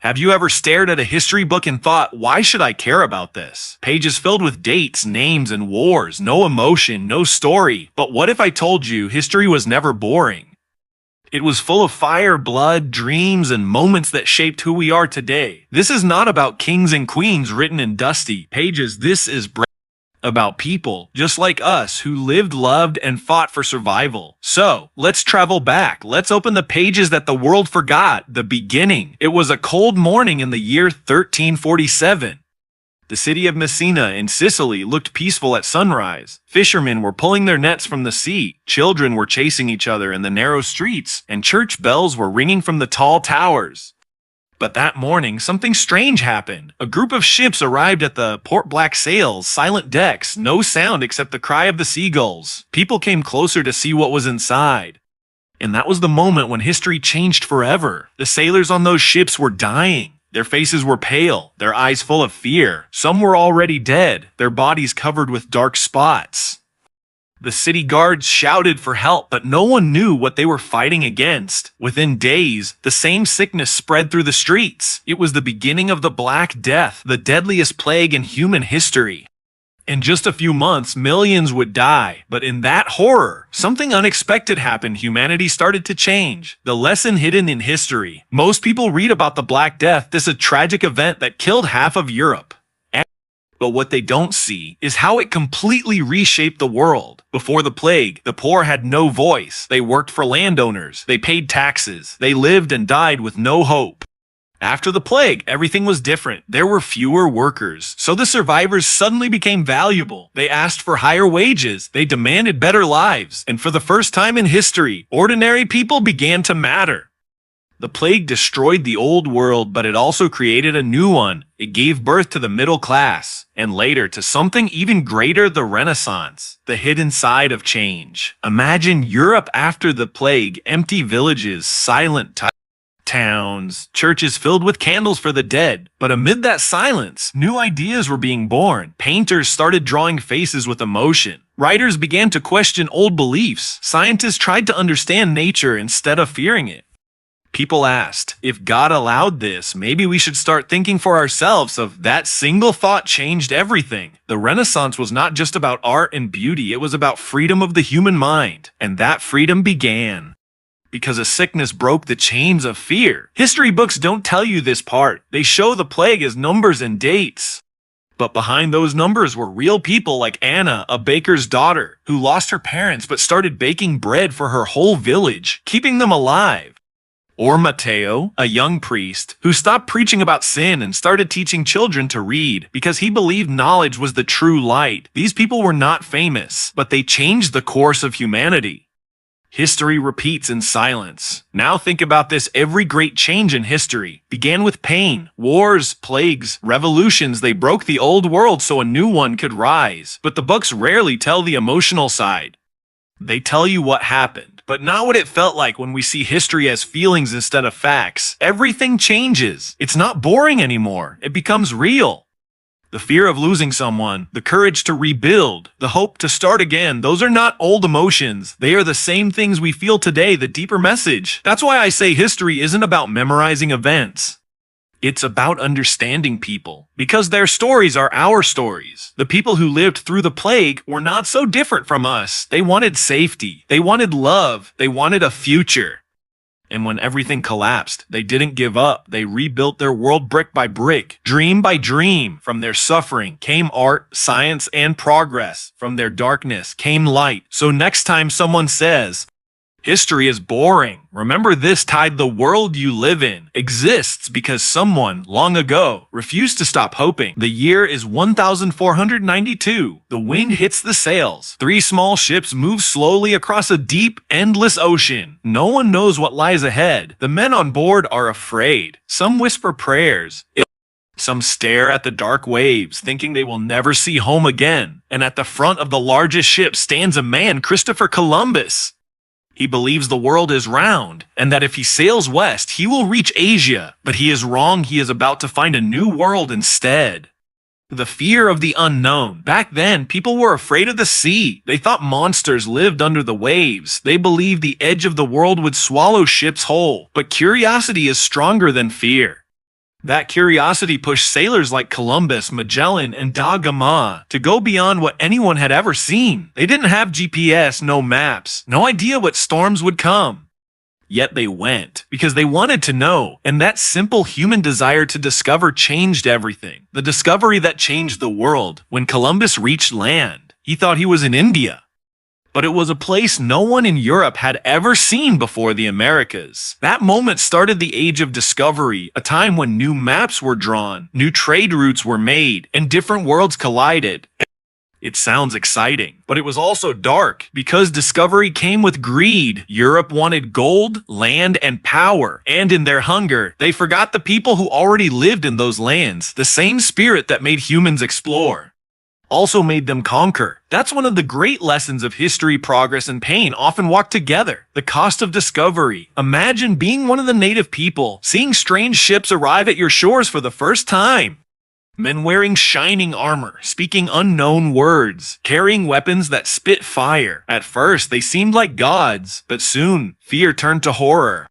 Have you ever stared at a history book and thought, why should I care about this? Pages filled with dates, names, and wars, no emotion, no story. But what if I told you history was never boring? It was full of fire, blood, dreams, and moments that shaped who we are today. This is not about kings and queens written in dusty pages. This is about people just like us who lived, loved, and fought for survival. So, let's travel back. Let's open the pages that the world forgot. The beginning. It was a cold morning in the year 1347. The city of Messina in Sicily looked peaceful at sunrise. Fishermen were pulling their nets from the sea. Children were chasing each other in the narrow streets, and church bells were ringing from the tall towers. But that morning, something strange happened. A group of ships arrived at the port, black sails, silent decks, no sound except the cry of the seagulls. People came closer to see what was inside. And that was the moment when history changed forever. The sailors on those ships were dying. Their faces were pale, their eyes full of fear. Some were already dead, their bodies covered with dark spots. The city guards shouted for help, but no one knew what they were fighting against. Within days, the same sickness spread through the streets. It was the beginning of the Black Death, the deadliest plague in human history. In just a few months, millions would die. But in that horror, something unexpected happened. Humanity started to change. The lesson hidden in history. Most people read about the Black Death, this a tragic event that killed half of Europe. But what they don't see is how it completely reshaped the world. Before the plague, the poor had no voice. They worked for landowners. They paid taxes. They lived and died with no hope. After the plague, everything was different. There were fewer workers, so the survivors suddenly became valuable. They asked for higher wages. They demanded better lives. And for the first time in history, ordinary people began to matter. The plague destroyed the old world, but it also created a new one. It gave birth to the middle class, and later to something even greater, the Renaissance, the hidden side of change. Imagine Europe after the plague, empty villages, silent towns, churches filled with candles for the dead. But amid that silence, new ideas were being born. Painters started drawing faces with emotion. Writers began to question old beliefs. Scientists tried to understand nature instead of fearing it. People asked, if God allowed this, maybe we should start thinking for ourselves. Of that single thought changed everything. The Renaissance was not just about art and beauty, it was about freedom of the human mind. And that freedom began because a sickness broke the chains of fear. History books don't tell you this part. They show the plague as numbers and dates. But behind those numbers were real people like Anna, a baker's daughter, who lost her parents but started baking bread for her whole village, keeping them alive. Or Matteo, a young priest, who stopped preaching about sin and started teaching children to read because he believed knowledge was the true light. These people were not famous, but they changed the course of humanity. History repeats in silence. Now think about this. Every great change in history began with pain, wars, plagues, revolutions. They broke the old world so a new one could rise. But the books rarely tell the emotional side. They tell you what happened, but not what it felt like. When we see history as feelings instead of facts, everything changes. It's not boring anymore. It becomes real. The fear of losing someone, the courage to rebuild, the hope to start again, those are not old emotions. They are the same things we feel today, the deeper message. That's why I say history isn't about memorizing events. It's about understanding people, because their stories are our stories. The people who lived through the plague were not so different from us. They wanted safety. They wanted love. They wanted a future. And when everything collapsed, they didn't give up. They rebuilt their world brick by brick, dream by dream. From their suffering came art, science, and progress. From their darkness came light. So next time someone says, history is boring, remember this: the world you live in exists because someone, long ago, refused to stop hoping. The year is 1492. The wind hits the sails. 3 small ships move slowly across a deep, endless ocean. No one knows what lies ahead. The men on board are afraid. Some whisper prayers. Some stare at the dark waves, thinking they will never see home again. And at the front of the largest ship stands a man, Christopher Columbus. He believes the world is round, and that if he sails west, he will reach Asia. But he is wrong. He is about to find a new world instead. The fear of the unknown. Back then, people were afraid of the sea. They thought monsters lived under the waves. They believed the edge of the world would swallow ships whole. But curiosity is stronger than fear. That curiosity pushed sailors like Columbus, Magellan, and da Gama to go beyond what anyone had ever seen. They didn't have GPS, no maps, no idea what storms would come. Yet they went, because they wanted to know, and that simple human desire to discover changed everything. The discovery that changed the world. When Columbus reached land, he thought he was in India. But it was a place no one in Europe had ever seen before the Americas. That moment started the age of discovery, a time when new maps were drawn, new trade routes were made, and different worlds collided. It sounds exciting, but it was also dark, because discovery came with greed. Europe wanted gold, land, and power, and in their hunger, they forgot the people who already lived in those lands. The same spirit that made humans explore also made them conquer. That's one of the great lessons of history. Progress and pain often walk together. The cost of discovery. Imagine being one of the native people, seeing strange ships arrive at your shores for the first time. Men wearing shining armor, speaking unknown words, carrying weapons that spit fire. At first, they seemed like gods, but soon, fear turned to horror.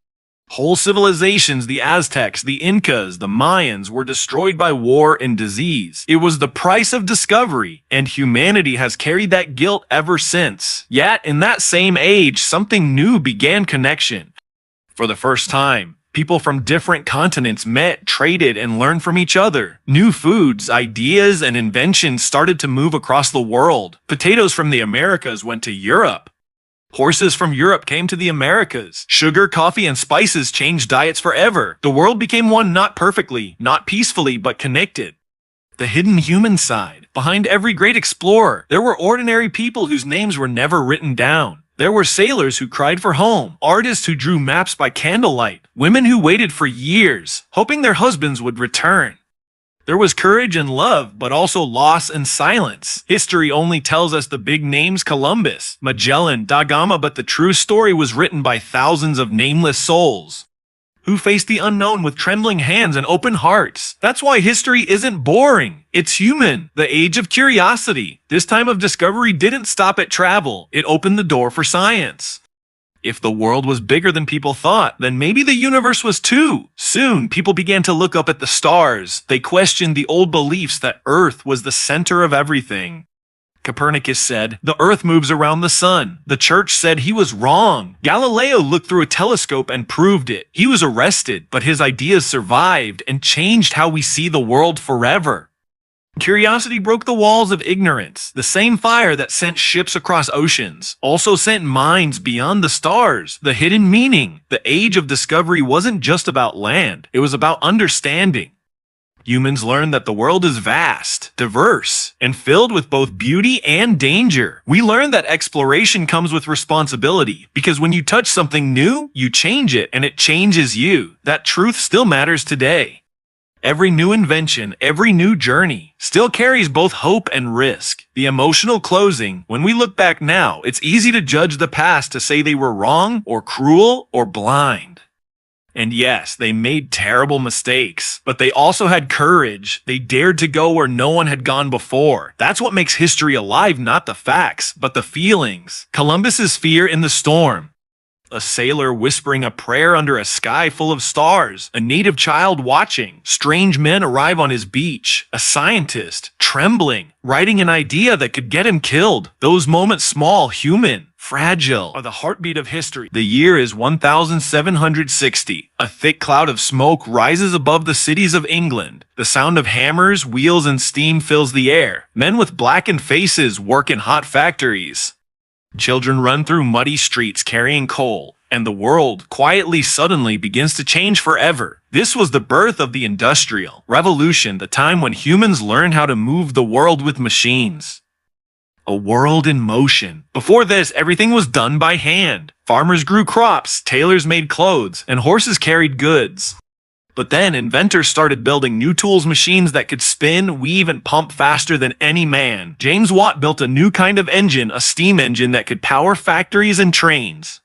Whole civilizations, the Aztecs, the Incas, the Mayans, were destroyed by war and disease. It was the price of discovery, and humanity has carried that guilt ever since. Yet, in that same age, something new began connection. For the first time, people from different continents met, traded, and learned from each other. New foods, ideas, and inventions started to move across the world. Potatoes from the Americas went to Europe. Horses from Europe came to the Americas. Sugar, coffee, and spices changed diets forever. The world became one, not perfectly, not peacefully, but connected. The hidden human side. Behind every great explorer, there were ordinary people whose names were never written down. There were sailors who cried for home, artists who drew maps by candlelight, women who waited for years, hoping their husbands would return. There was courage and love, but also loss and silence. History only tells us the big names: Columbus, Magellan, da Gama, but the true story was written by thousands of nameless souls who faced the unknown with trembling hands and open hearts. That's why history isn't boring. It's human. The age of curiosity. This time of discovery didn't stop at travel. It opened the door for science. If the world was bigger than people thought, then maybe the universe was too. Soon, people began to look up at the stars. They questioned the old beliefs that Earth was the center of everything. Copernicus said, the Earth moves around the sun. The church said he was wrong. Galileo looked through a telescope and proved it. He was arrested, but his ideas survived and changed how we see the world forever. Curiosity broke the walls of ignorance. The same fire that sent ships across oceans also sent minds beyond the stars. The hidden meaning. The age of discovery wasn't just about land. It was about understanding. Humans learned that the world is vast, diverse, and filled with both beauty and danger. We learned that exploration comes with responsibility, because when you touch something new, you change it, and it changes you. That truth still matters today. Every new invention, every new journey, still carries both hope and risk. The emotional closing. When we look back now, it's easy to judge the past, to say they were wrong, or cruel, or blind. And yes, they made terrible mistakes, but they also had courage. They dared to go where no one had gone before. That's what makes history alive, not the facts, but the feelings. Columbus's fear in the storm. A sailor whispering a prayer under a sky full of stars. A native child watching. Strange men arrive on his beach. A scientist, trembling, writing an idea that could get him killed. Those moments, small, human, fragile, are the heartbeat of history. The year is 1760. A thick cloud of smoke rises above the cities of England. The sound of hammers, wheels, and steam fills the air. Men with blackened faces work in hot factories. Children run through muddy streets carrying coal, and the world, quietly, suddenly, begins to change forever. This was the birth of the Industrial Revolution, the time when humans learned how to move the world with machines. A world in motion. Before this, everything was done by hand. Farmers grew crops, tailors made clothes, and horses carried goods. But then inventors started building new tools, machines that could spin, weave, and pump faster than any man. James Watt built a new kind of engine, a steam engine that could power factories and trains.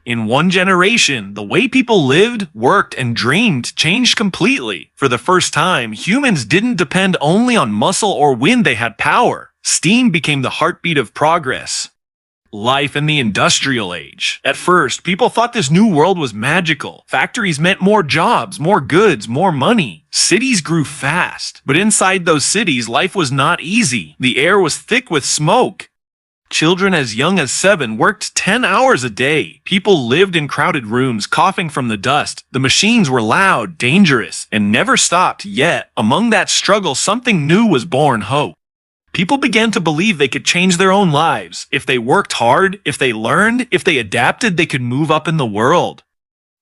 In one generation, the way people lived, worked, and dreamed changed completely. For the first time, humans didn't depend only on muscle or wind, they had power. Steam became the heartbeat of progress. Life in the industrial age. At first, people thought this new world was magical. Factories meant more jobs, more goods, more money. Cities grew fast. But inside those cities, life was not easy. The air was thick with smoke. Children as young as 7 worked 10 hours a day. People lived in crowded rooms, coughing from the dust. The machines were loud, dangerous, and never stopped. Yet, among that struggle, something new was born: hope. People began to believe they could change their own lives. If they worked hard, if they learned, if they adapted, they could move up in the world.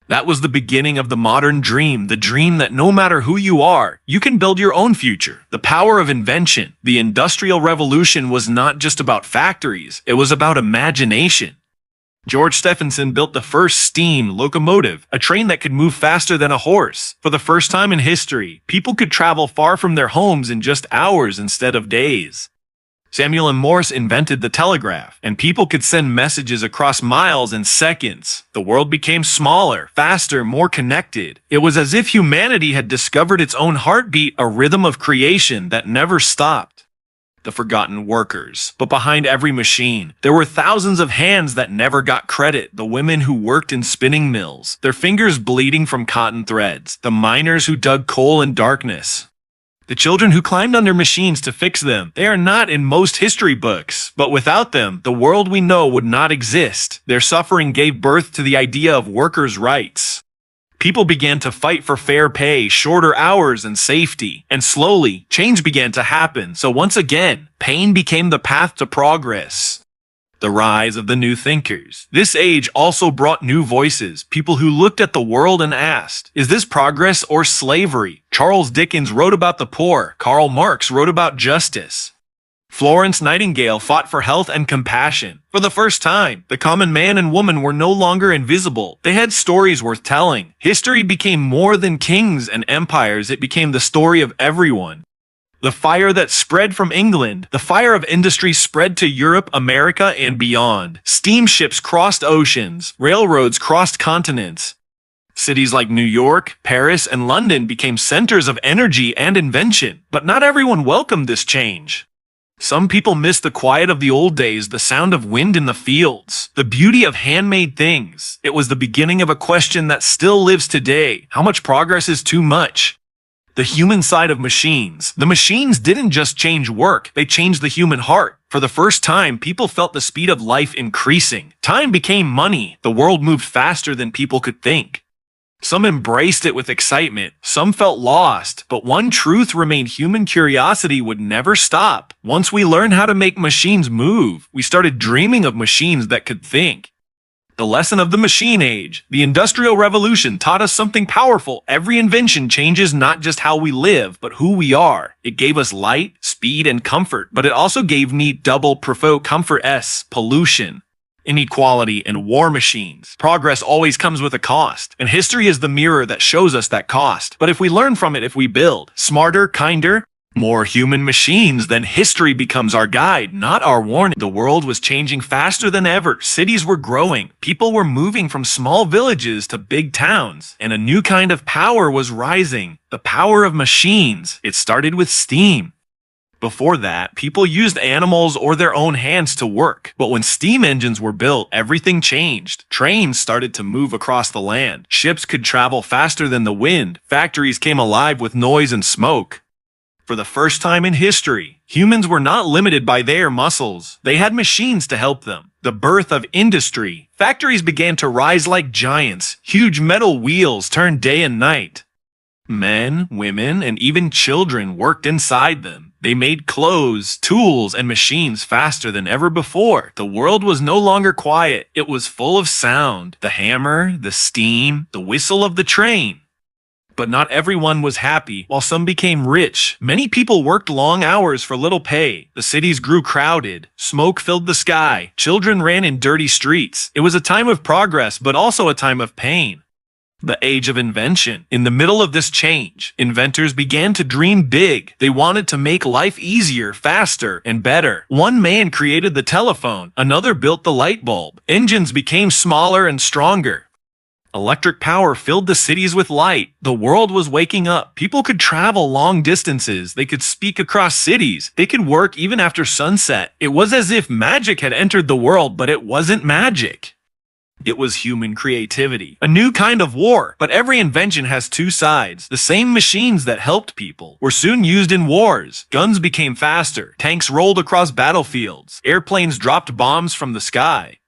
That was the beginning of the modern dream, the dream that no matter who you are, you can build your own future. The power of invention. The Industrial Revolution was not just about factories, it was about imagination. George Stephenson built the first steam locomotive, a train that could move faster than a horse. For the first time in history, people could travel far from their homes in just hours instead of days. Samuel and Morse invented the telegraph, and people could send messages across miles in seconds. The world became smaller, faster, more connected. It was as if humanity had discovered its own heartbeat, a rhythm of creation that never stopped. The forgotten workers. But behind every machine, there were thousands of hands that never got credit. The women who worked in spinning mills, their fingers bleeding from cotton threads. The miners who dug coal in darkness. The children who climbed under machines to fix them. They are not in most history books, but without them, the world we know would not exist. Their suffering gave birth to the idea of workers' rights. People began to fight for fair pay, shorter hours, and safety. And slowly, change began to happen. So once again, pain became the path to progress. The rise of the new thinkers. This age also brought new voices, people who looked at the world and asked, is this progress or slavery? Charles Dickens wrote about the poor. Karl Marx wrote about justice. Florence Nightingale fought for health and compassion. For the first time, the common man and woman were no longer invisible. They had stories worth telling. History became more than kings and empires. It became the story of everyone. The fire that spread from England, the fire of industry spread to Europe, America, and beyond. Steamships crossed oceans. Railroads crossed continents. Cities like New York, Paris, and London became centers of energy and invention. But not everyone welcomed this change. Some people missed the quiet of the old days, the sound of wind in the fields, the beauty of handmade things. It was the beginning of a question that still lives today. How much progress is too much? The human side of machines. The machines didn't just change work, they changed the human heart. For the first time, people felt the speed of life increasing. Time became money. The world moved faster than people could think. Some embraced it with excitement, some felt lost, but one truth remained: human curiosity would never stop. Once we learned how to make machines move, we started dreaming of machines that could think. The lesson of the machine age. The Industrial Revolution taught us something powerful. Every invention changes not just how we live, but who we are. It gave us light, speed, and comfort, but it also gave need double provoke comfort pollution, inequality, and war machines. Progress always comes with a cost, and history is the mirror that shows us that cost. But if we learn from it, if we build smarter, kinder, more human machines, then history becomes our guide, not our warning. The world was changing faster than ever. Cities were growing. People were moving from small villages to big towns, and a new kind of power was rising. The power of machines. It started with steam. Before that, people used animals or their own hands to work. But when steam engines were built, everything changed. Trains started to move across the land. Ships could travel faster than the wind. Factories came alive with noise and smoke. For the first time in history, humans were not limited by their muscles. They had machines to help them. The birth of industry. Factories began to rise like giants. Huge metal wheels turned day and night. Men, women, and even children worked inside them. They made clothes, tools, and machines faster than ever before. The world was no longer quiet. It was full of sound. The hammer, the steam, the whistle of the train. But not everyone was happy. While some became rich, many people worked long hours for little pay. The cities grew crowded. Smoke filled the sky. Children ran in dirty streets. It was a time of progress, but also a time of pain. The age of invention. In the middle of this change, inventors began to dream big. They wanted to make life easier, faster, and better. One man created the telephone. Another built the light bulb. Engines became smaller and stronger. Electric power filled the cities with light. The world was waking up. People could travel long distances. They could speak across cities. They could work even after sunset. It was as if magic had entered the world, but it wasn't magic. It was human creativity. A new kind of war. But every invention has two sides. The same machines that helped people were soon used in wars. Guns became faster. Tanks rolled across battlefields. Airplanes dropped bombs from the sky.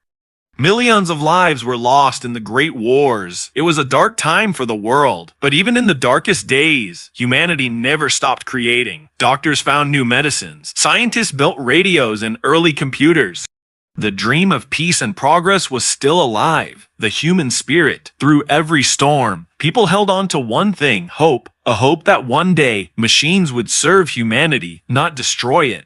Millions of lives were lost in the Great Wars. It was a dark time for the world. But even in the darkest days, humanity never stopped creating. Doctors found new medicines. Scientists built radios and early computers. The dream of peace and progress was still alive. The human spirit. Through every storm, people held on to one thing, hope. A hope that one day, machines would serve humanity, not destroy it.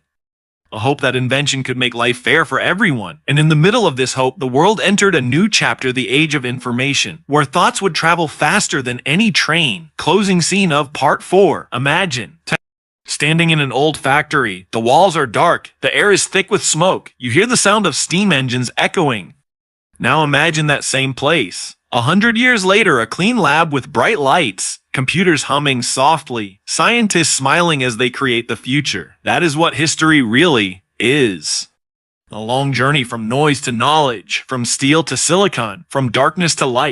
A hope that invention could make life fair for everyone. And in the middle of this hope, the world entered a new chapter, the age of information, where thoughts would travel faster than any train. Closing scene of Part 4. Imagine. Standing in an old factory. The walls are dark. The air is thick with smoke. You hear the sound of steam engines echoing. Now imagine that same place. 100 years later, a clean lab with bright lights. Computers humming softly, scientists smiling as they create the future. That is what history really is. A long journey from noise to knowledge, from steel to silicon, from darkness to light.